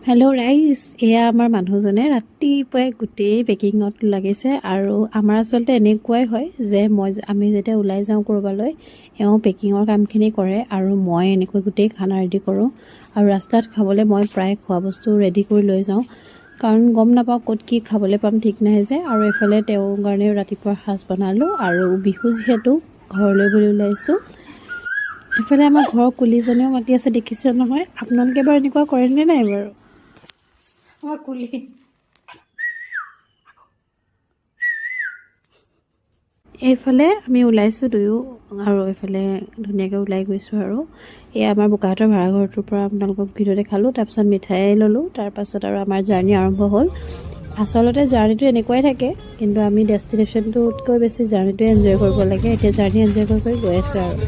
Hello' ৰাইজ, এয়া আমাৰ মানুহজনে ৰাতিপুৱাই গোটেই পেকিঙত লাগিছে। আৰু আমাৰ আচলতে এনেকুৱাই হয় যে আমি যেতিয়া ওলাই যাওঁ ক'ৰবালৈ, এওঁ পেকিঙৰ কামখিনি কৰে আৰু মই এনেকৈ গোটেই খানা ৰেডি কৰোঁ। আৰু ৰাস্তাত খাবলৈ মই প্ৰায় খোৱা বস্তু ৰেডি কৰি লৈ যাওঁ, কাৰণ গম নাপাওঁ ক'ত কি খাবলৈ পাম ঠিক নাই যে। আৰু এইফালে তেওঁৰ কাৰণেও ৰাতিপুৱা সাজ বনালোঁ, আৰু বিহু যিহেতু ঘৰলৈ বুলি ওলাইছোঁ। এইফালে আমাৰ ঘৰৰ কুলিজনীও মাতি আছে, দেখিছে নহয়। আপোনালোকে বাৰু এনেকুৱা কৰেনে নাই বাৰু? আমাৰ কুলি এইফালে আমি ওলাইছোঁ দুয়ো, আৰু এইফালে ধুনীয়াকৈ ওলাই গৈছোঁ। আৰু এই আমাৰ বোকাহাটৰ ভাড়াঘৰটোৰ পৰা আপোনালোকক ভিডিঅ' দেখালোঁ, তাৰপিছত মিঠাই ল'লোঁ, তাৰপাছত আৰু আমাৰ জাৰ্ণি আৰম্ভ হ'ল। আচলতে জাৰ্ণিটো এনেকুৱাই থাকে, কিন্তু আমি ডেষ্টিনেশ্যনটোতকৈ বেছি জাৰ্ণিটোৱে এনজয় কৰিব লাগে। এতিয়া জাৰ্ণি এনজয় কৰি গৈ আছোঁ আৰু